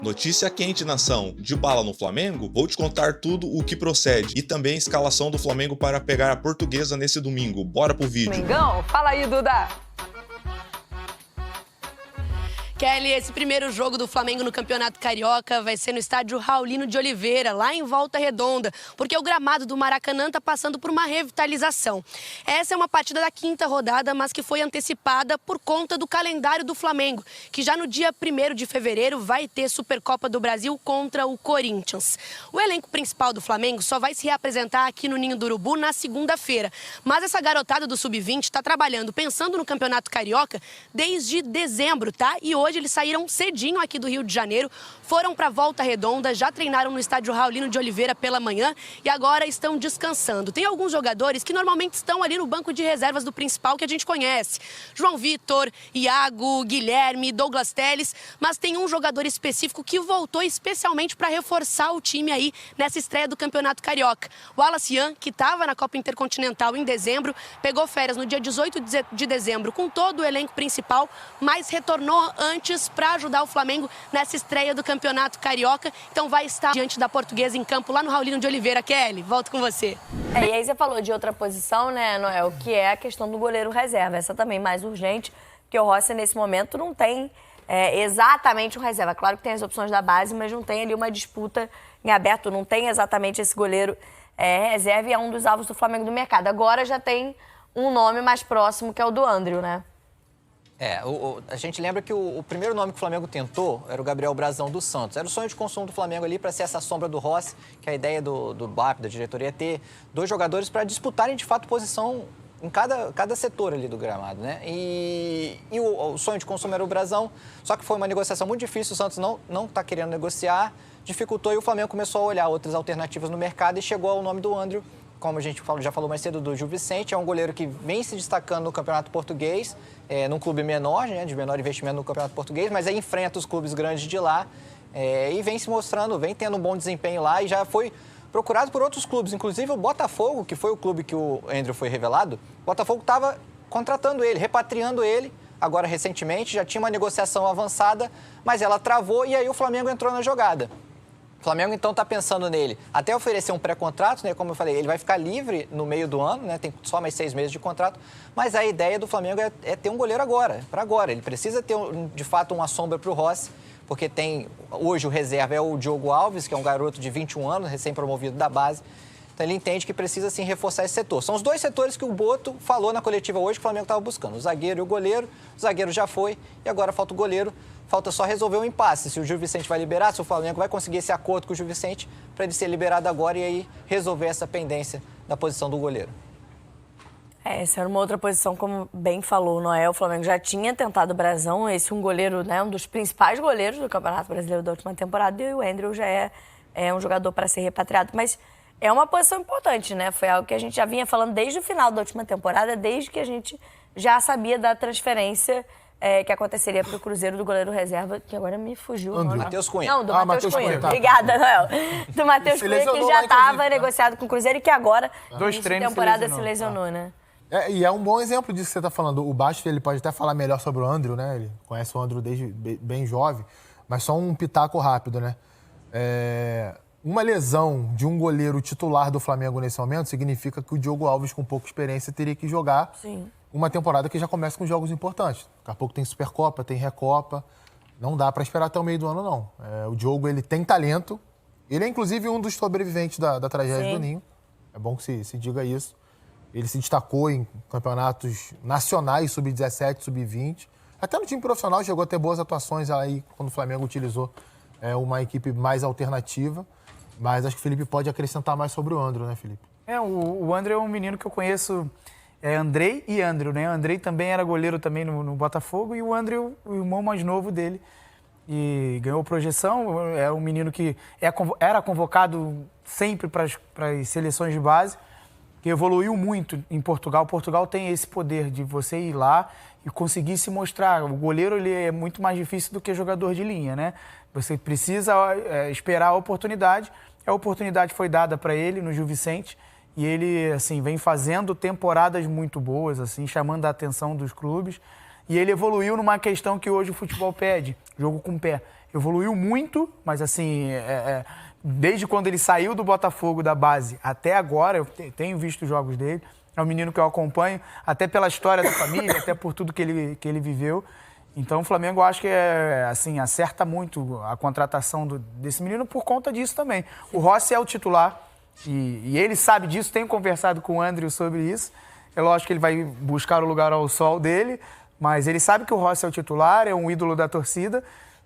Notícia quente, nação. De bala no Flamengo? Vou te contar tudo o que procede e também a escalação do Flamengo para pegar a Portuguesa nesse domingo. Bora pro vídeo. Mengão, fala aí, Duda. Kelly, esse primeiro jogo do Flamengo no Campeonato Carioca vai ser no estádio Raulino de Oliveira, lá em Volta Redonda, porque o gramado do Maracanã está passando por uma revitalização. Essa é uma partida da 5ª rodada, mas que foi antecipada por conta do calendário do Flamengo, que já no dia 1º de fevereiro vai ter Supercopa do Brasil contra o Corinthians. O elenco principal do Flamengo só vai se reapresentar aqui no Ninho do Urubu na segunda-feira, mas essa garotada do Sub-20 está trabalhando, pensando no Campeonato Carioca, desde dezembro, tá? E hoje eles saíram cedinho aqui do Rio de Janeiro, foram para Volta Redonda, já treinaram no estádio Raulino de Oliveira pela manhã e agora estão descansando. Tem alguns jogadores que normalmente estão ali no banco de reservas do principal que a gente conhece. João Vitor, Iago, Guilherme, Douglas Telles, mas tem um jogador específico que voltou especialmente para reforçar o time aí nessa estreia do Campeonato Carioca. O Wallace Yan, que estava na Copa Intercontinental em dezembro, pegou férias no dia 18 de dezembro com todo o elenco principal, mas retornou antes para ajudar o Flamengo nessa estreia do Campeonato Carioca. Então vai estar diante da Portuguesa em campo lá no Raulino de Oliveira. Kelly, volto com você. E aí você falou de outra posição, né, Noel, que é a questão do goleiro reserva. Essa também mais urgente, porque o Rossi nesse momento não tem exatamente um reserva. Claro que tem as opções da base, mas não tem ali uma disputa em aberto, não tem exatamente esse goleiro reserva e é um dos alvos do Flamengo do mercado. Agora já tem um nome mais próximo, que é o do André, né? A gente lembra que o primeiro nome que o Flamengo tentou era o Gabriel Brazão do Santos. Era o sonho de consumo do Flamengo ali para ser essa sombra do Rossi, que a ideia do BAP, da diretoria, é ter dois jogadores para disputarem de fato posição em cada setor ali do gramado, né? E o sonho de consumo era o Brazão, só que foi uma negociação muito difícil, o Santos não está querendo negociar, dificultou e o Flamengo começou a olhar outras alternativas no mercado e chegou ao nome do André. Como a gente já falou mais cedo, do Gil Vicente, é um goleiro que vem se destacando no Campeonato Português, num clube menor, né, de menor investimento no Campeonato Português, mas aí enfrenta os clubes grandes de lá e vem se mostrando, vem tendo um bom desempenho lá e já foi procurado por outros clubes, inclusive o Botafogo, que foi o clube que o André foi revelado, o Botafogo estava contratando ele, repatriando ele, agora recentemente, já tinha uma negociação avançada, mas ela travou e aí o Flamengo entrou na jogada. O Flamengo, então, está pensando nele até oferecer um pré-contrato, né? Como eu falei, ele vai ficar livre no meio do ano, né? Tem só mais 6 meses de contrato, mas a ideia do Flamengo é ter um goleiro agora, para agora. Ele precisa ter, de fato, uma sombra para o Rossi, porque tem, hoje o reserva é o Diogo Alves, que é um garoto de 21 anos, recém-promovido da base. Então, ele entende que precisa, sim, reforçar esse setor. São os dois setores que o Boto falou na coletiva hoje que o Flamengo estava buscando, o zagueiro e o goleiro. O zagueiro já foi e agora falta o goleiro. Falta só resolver o impasse, se o Gil Vicente vai liberar, se o Flamengo vai conseguir esse acordo com o Gil Vicente para ele ser liberado agora e aí resolver essa pendência da posição do goleiro. Essa era uma outra posição, como bem falou o Noel, o Flamengo já tinha tentado o Brazão, esse um goleiro, né, um dos principais goleiros do Campeonato Brasileiro da última temporada, e o André já é um jogador para ser repatriado, mas é uma posição importante, né, foi algo que a gente já vinha falando desde o final da última temporada, desde que a gente já sabia da transferência que aconteceria para o Cruzeiro do goleiro reserva, que agora me fugiu. Matheus Cunha. Não, do Matheus Cunha. Tá. Obrigada, Noel. Do Matheus Cunha, que já estava negociado com o Cruzeiro e que agora, nessa temporada, se lesionou, né? E é um bom exemplo disso que você está falando. O Basti, ele pode até falar melhor sobre o André, né? Ele conhece o André desde bem jovem, mas só um pitaco rápido, né? Uma lesão de um goleiro titular do Flamengo nesse momento significa que o Diogo Alves, com pouca experiência, teria que jogar uma temporada que já começa com jogos importantes. Daqui a pouco tem Supercopa, tem Recopa. Não dá para esperar até o meio do ano, não. O Diogo, ele tem talento. Ele é, inclusive, um dos sobreviventes da tragédia do Ninho. É bom que se diga isso. Ele se destacou em campeonatos nacionais, sub-17, sub-20. Até no time profissional chegou a ter boas atuações aí, quando o Flamengo utilizou uma equipe mais alternativa. Mas acho que o Felipe pode acrescentar mais sobre o André, né, Felipe? O André é um menino que eu conheço, Andrei e André, né? O Andrei também era goleiro também no Botafogo e o André, o irmão mais novo dele. E ganhou projeção, é um menino que era convocado sempre para as seleções de base, que evoluiu muito em Portugal. Portugal tem esse poder de você ir lá e conseguir se mostrar. O goleiro, ele é muito mais difícil do que jogador de linha, né? Você precisa esperar a oportunidade. A oportunidade foi dada para ele no Gil Vicente e ele, assim, vem fazendo temporadas muito boas, assim, chamando a atenção dos clubes. E ele evoluiu numa questão que hoje o futebol pede, jogo com o pé. evoluiu muito, mas assim, desde quando ele saiu do Botafogo da base até agora, eu tenho visto os jogos dele, é um menino que eu acompanho, até pela história da família, até por tudo que ele viveu. Então o Flamengo, eu acho que assim, acerta muito a contratação desse menino por conta disso também. O Rossi é o titular e ele sabe disso, tenho conversado com o André sobre isso. É lógico que ele vai buscar o lugar ao sol dele, mas ele sabe que o Rossi é o titular, é um ídolo da torcida,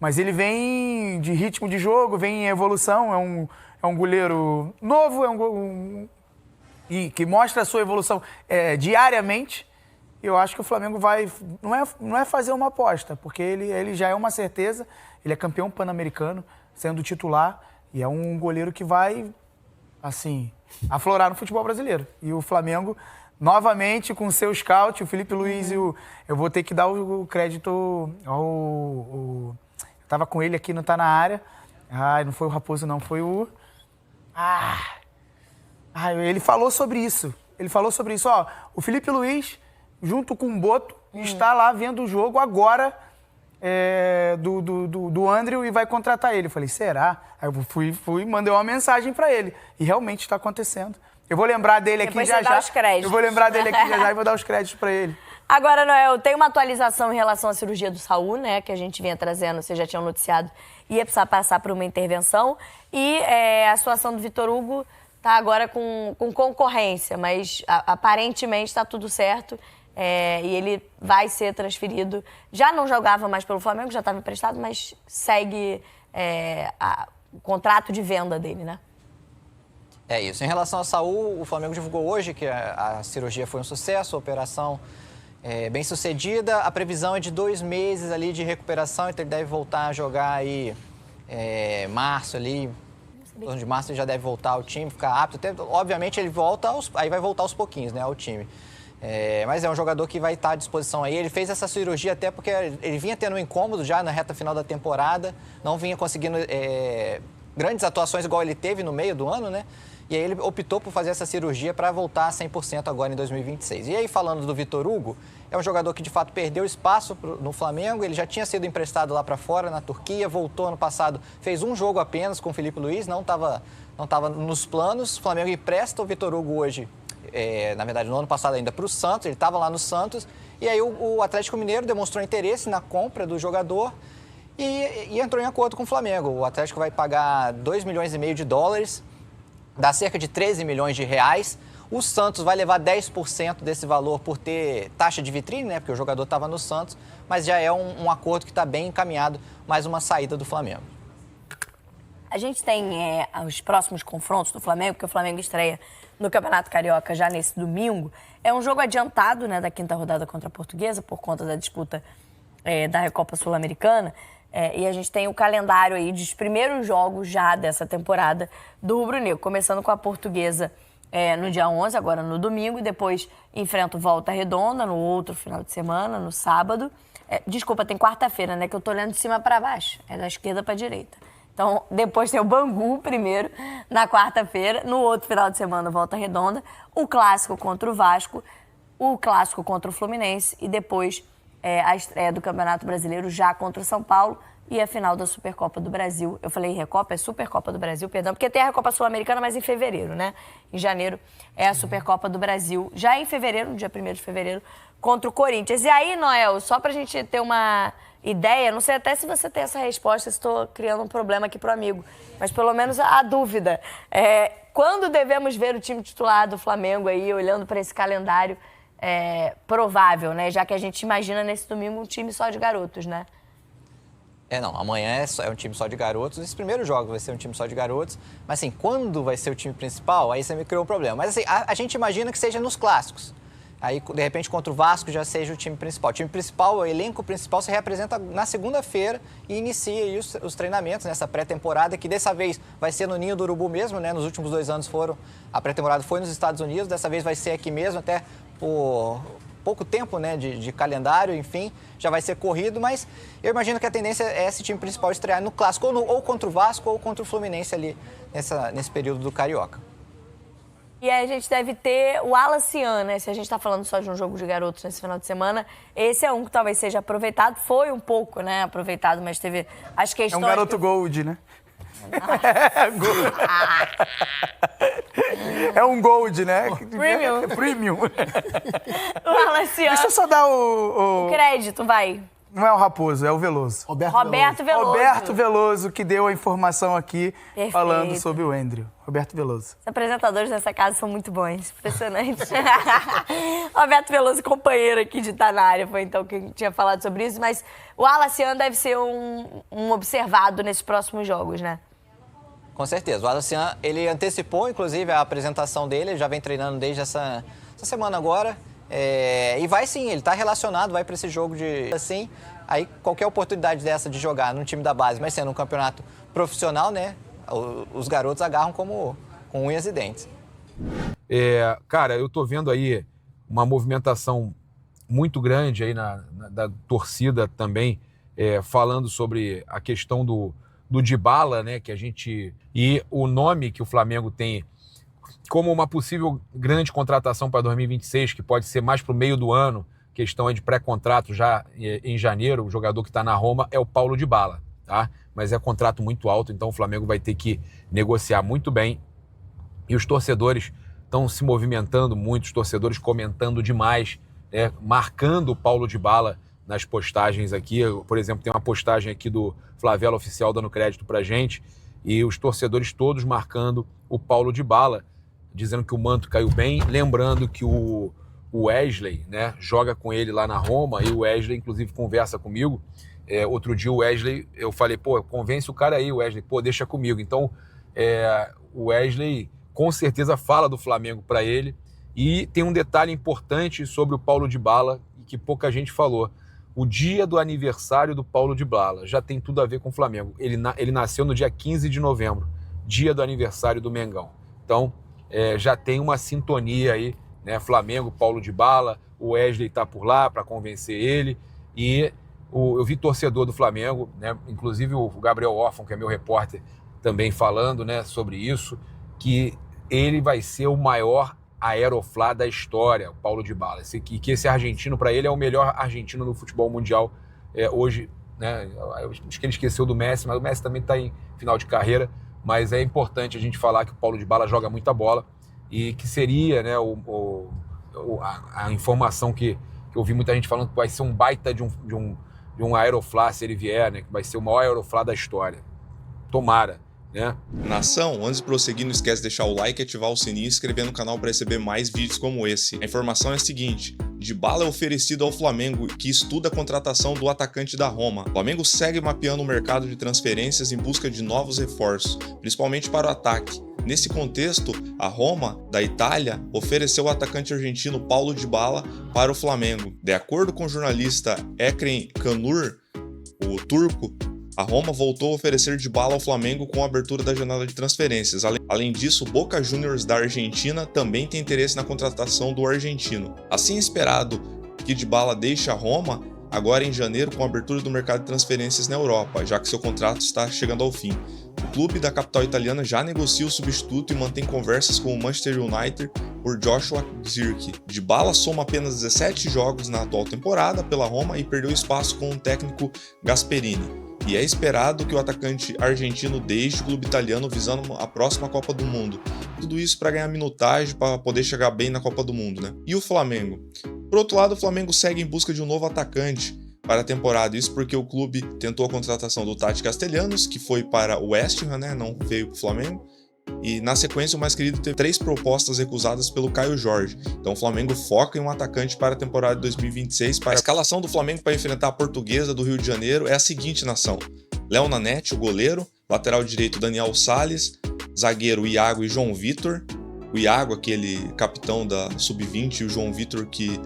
mas ele vem de ritmo de jogo, vem em evolução, é um goleiro novo, e que mostra a sua evolução diariamente. Eu acho que o Flamengo vai... Não é fazer uma aposta, porque ele já é uma certeza, ele é campeão pan-americano, sendo titular, e é um goleiro que vai, assim, aflorar no futebol brasileiro. E o Flamengo... Novamente, com o seu scout, o Felipe Luiz, eu vou ter que dar o crédito ao... Estava com ele aqui, não está na área. Não foi o Raposo, não, foi o... Ele falou sobre isso. Ó, o Felipe Luiz, junto com o Boto, está lá vendo o jogo agora do André e vai contratar ele. Eu falei, será? Aí eu fui mandei uma mensagem para ele. E realmente está acontecendo. Eu vou lembrar dele aqui já já. Eu vou lembrar dele aqui já já e vou dar os créditos para ele. Agora, Noel, tem uma atualização em relação à cirurgia do Saúl, né? Que a gente vinha trazendo, você já tinha noticiado, ia precisar passar por uma intervenção. E a situação do Vitor Hugo está agora com concorrência, mas aparentemente está tudo certo. E ele vai ser transferido. Já não jogava mais pelo Flamengo, já estava emprestado, mas segue o contrato de venda dele, né? É isso. Em relação ao Saúl, o Flamengo divulgou hoje que a cirurgia foi um sucesso, a operação bem sucedida. A previsão é de 2 meses ali de recuperação, então ele deve voltar a jogar aí março ali. Em torno de março ele já deve voltar ao time, ficar apto. Obviamente ele volta, aí vai voltar aos pouquinhos, né, ao time. Mas é um jogador que vai estar à disposição aí. Ele fez essa cirurgia até porque ele vinha tendo um incômodo já na reta final da temporada, não vinha conseguindo grandes atuações igual ele teve no meio do ano, né? E aí ele optou por fazer essa cirurgia para voltar a 100% agora em 2026. E aí, falando do Vitor Hugo, é um jogador que de fato perdeu espaço no Flamengo. Ele já tinha sido emprestado lá para fora, na Turquia, voltou ano passado, fez um jogo apenas com o Felipe Luiz, não estava nos planos. O Flamengo empresta o Vitor Hugo hoje, na verdade no ano passado ainda, para o Santos, ele estava lá no Santos. E aí o Atlético Mineiro demonstrou interesse na compra do jogador e entrou em acordo com o Flamengo. O Atlético vai pagar 2,5 milhões de dólares, dá cerca de 13 milhões de reais. O Santos vai levar 10% desse valor por ter taxa de vitrine, né? Porque o jogador estava no Santos, mas já é um acordo que está bem encaminhado, mais uma saída do Flamengo. A gente tem os próximos confrontos do Flamengo, porque o Flamengo estreia no Campeonato Carioca já nesse domingo. É um jogo adiantado, né, da 5ª rodada contra a Portuguesa, por conta da disputa da Recopa Sul-Americana. E a gente tem o calendário aí dos primeiros jogos já dessa temporada do Rubro Negro, começando com a Portuguesa no dia 11, agora no domingo, e depois enfrenta o Volta Redonda no outro final de semana, no sábado. Desculpa, tem quarta-feira, né, que eu tô olhando de cima para baixo, é da esquerda para direita. Então, depois tem o Bangu primeiro, na quarta-feira, no outro final de semana, Volta Redonda, o clássico contra o Vasco, o clássico contra o Fluminense e depois a estreia do Campeonato Brasileiro já contra o São Paulo e a final da Supercopa do Brasil. Eu falei Recopa, é Supercopa do Brasil, perdão, porque tem a Recopa Sul-Americana, mas em fevereiro, né? Em janeiro é a Supercopa do Brasil, já em fevereiro, no dia 1º de fevereiro, contra o Corinthians. E aí, Noel, só pra gente ter uma ideia, não sei até se você tem essa resposta, estou criando um problema aqui pro amigo, mas pelo menos a dúvida. Quando devemos ver o time titular do Flamengo aí, olhando para esse calendário provável, né? Já que a gente imagina nesse domingo um time só de garotos, né? Não, amanhã é um time só de garotos. Esse primeiro jogo vai ser um time só de garotos. Mas assim, quando vai ser o time principal, aí você me criou um problema. Mas assim, a gente imagina que seja nos clássicos. Aí, de repente, contra o Vasco já seja o time principal. O time principal, o elenco principal, se representa na segunda-feira e inicia aí os treinamentos nessa pré-temporada, que dessa vez vai ser no Ninho do Urubu mesmo, né? Nos últimos 2 anos a pré-temporada foi nos Estados Unidos, dessa vez vai ser aqui mesmo, até por pouco tempo, né, de calendário, enfim, já vai ser corrido, mas eu imagino que a tendência é esse time principal estrear no Clássico, ou contra o Vasco ou contra o Fluminense ali nesse período do Carioca. E aí a gente deve ter o Alacian, né? Se a gente tá falando só de um jogo de garotos nesse final de semana, esse é um que talvez seja aproveitado. Foi um pouco, né, aproveitado, mas teve as questões... É um garoto gold, né? É um gold, né? Premium. É premium. O Alacian... Deixa eu só dar o... crédito, vai. Não é o Raposo, é o Veloso. Roberto Veloso. Roberto Veloso, que deu a informação aqui Perfeito. falando sobre o Andrew. Roberto Veloso. Os apresentadores dessa casa são muito bons, impressionante. Roberto Veloso, companheiro aqui de estar na área, foi então quem tinha falado sobre isso. Mas o Alacian deve ser um observado nesses próximos jogos, né? Com certeza. O Alacian, ele antecipou, inclusive, a apresentação dele. Ele já vem treinando desde essa semana agora. E vai sim, ele está relacionado, vai para esse jogo de... Assim, aí qualquer oportunidade dessa de jogar num time da base, mas sendo um campeonato profissional, né? Os garotos agarram com unhas e dentes. Cara, eu tô vendo aí uma movimentação muito grande aí da torcida também, falando sobre a questão do Dybala, né? Que a gente... E o nome que o Flamengo tem como uma possível grande contratação para 2026, que pode ser mais para o meio do ano, questão aí de pré-contrato já em janeiro, o jogador que está na Roma é o Paulo Dybala, tá? Mas é contrato muito alto, então o Flamengo vai ter que negociar muito bem. E os torcedores estão se movimentando muito, os torcedores comentando demais, marcando o Paulo Dybala nas postagens aqui. Por exemplo, tem uma postagem aqui do Flavela Oficial dando crédito pra gente, e os torcedores todos marcando o Paulo Dybala, dizendo que o manto caiu bem, lembrando que o Wesley, né, joga com ele lá na Roma, e o Wesley, inclusive, conversa comigo. Outro dia o Wesley, eu falei, convence o cara aí, Wesley, deixa comigo. Então, o Wesley, com certeza, fala do Flamengo para ele. E tem um detalhe importante sobre o Paulo Dybala, que pouca gente falou. O dia do aniversário do Paulo Dybala já tem tudo a ver com o Flamengo. Ele nasceu no dia 15 de novembro, dia do aniversário do Mengão. Então, já tem uma sintonia aí, né? Flamengo, Paulo Dybala, o Wesley está por lá para convencer ele. E eu vi torcedor do Flamengo, né? Inclusive o Gabriel Orfan, que é meu repórter, também falando, né, sobre isso, que ele vai ser o maior aeroflá da história, o Paulo Dybala. Que esse argentino, para ele, é o melhor argentino no futebol mundial hoje, né? Acho que ele esqueceu do Messi, mas o Messi também está em final de carreira. Mas é importante a gente falar que o Paulo Dybala joga muita bola e que seria, né, a informação que eu vi muita gente falando que vai ser um baita de um aeroflá se ele vier, né, que vai ser o maior aeroflá da história. Tomara, né? Nação, antes de prosseguir, não esquece de deixar o like, ativar o sininho e inscrever no canal para receber mais vídeos como esse. A informação é a seguinte: Dybala é oferecido ao Flamengo, que estuda a contratação do atacante da Roma. O Flamengo segue mapeando o mercado de transferências em busca de novos reforços, principalmente para o ataque. Nesse contexto, a Roma, da Itália, ofereceu o atacante argentino Paulo Dybala para o Flamengo. De acordo com o jornalista Ekrem Kanur, o turco, a Roma voltou a oferecer Dybala ao Flamengo com a abertura da janela de transferências. Além disso, o Boca Juniors da Argentina também tem interesse na contratação do argentino. Assim é esperado que Dybala deixe a Roma agora em janeiro com a abertura do mercado de transferências na Europa, já que seu contrato está chegando ao fim. O clube da capital italiana já negocia o substituto e mantém conversas com o Manchester United por Joshua Zirkzee. Dybala soma apenas 17 jogos na atual temporada pela Roma e perdeu espaço com o técnico Gasperini. E é esperado que o atacante argentino deixe o clube italiano visando a próxima Copa do Mundo. Tudo isso para ganhar minutagem, para poder chegar bem na Copa do Mundo, né? E o Flamengo? Por outro lado, o Flamengo segue em busca de um novo atacante para a temporada. Isso porque o clube tentou a contratação do Tati Castellanos, que foi para o West Ham, né? Não veio para o Flamengo. E na sequência o mais querido teve 3 propostas recusadas pelo Caio Jorge. Então o Flamengo foca em um atacante para a temporada de 2026. A escalação do Flamengo para enfrentar a Portuguesa do Rio de Janeiro é a seguinte, nação: Léo Nanete, o goleiro; lateral direito Daniel Salles; zagueiro Iago e João Vitor. O Iago, aquele capitão da Sub-20, e o João Vitor, que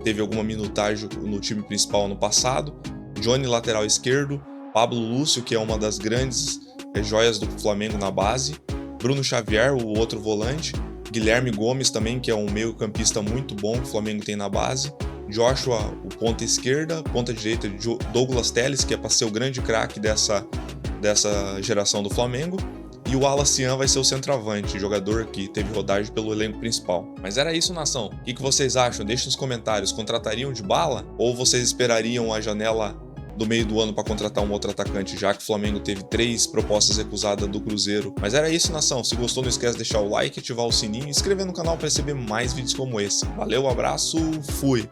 teve alguma minutagem no time principal no passado. Johnny, lateral esquerdo; Pablo Lúcio, que é uma das grandes joias do Flamengo na base; Bruno Xavier, o outro volante; Guilherme Gomes também, que é um meio-campista muito bom que o Flamengo tem na base; Joshua, o ponta esquerda; ponta direita, Douglas Telles, que é para ser o grande craque dessa geração do Flamengo; e o Alacian vai ser o centroavante, jogador que teve rodagem pelo elenco principal. Mas era isso, nação. O que vocês acham? Deixe nos comentários. Contratariam Dybala? Ou vocês esperariam a janela do meio do ano para contratar um outro atacante, já que o Flamengo teve 3 propostas recusadas do Cruzeiro? Mas era isso, nação. Se gostou, não esquece de deixar o like, ativar o sininho e inscrever no canal para receber mais vídeos como esse. Valeu, abraço, fui!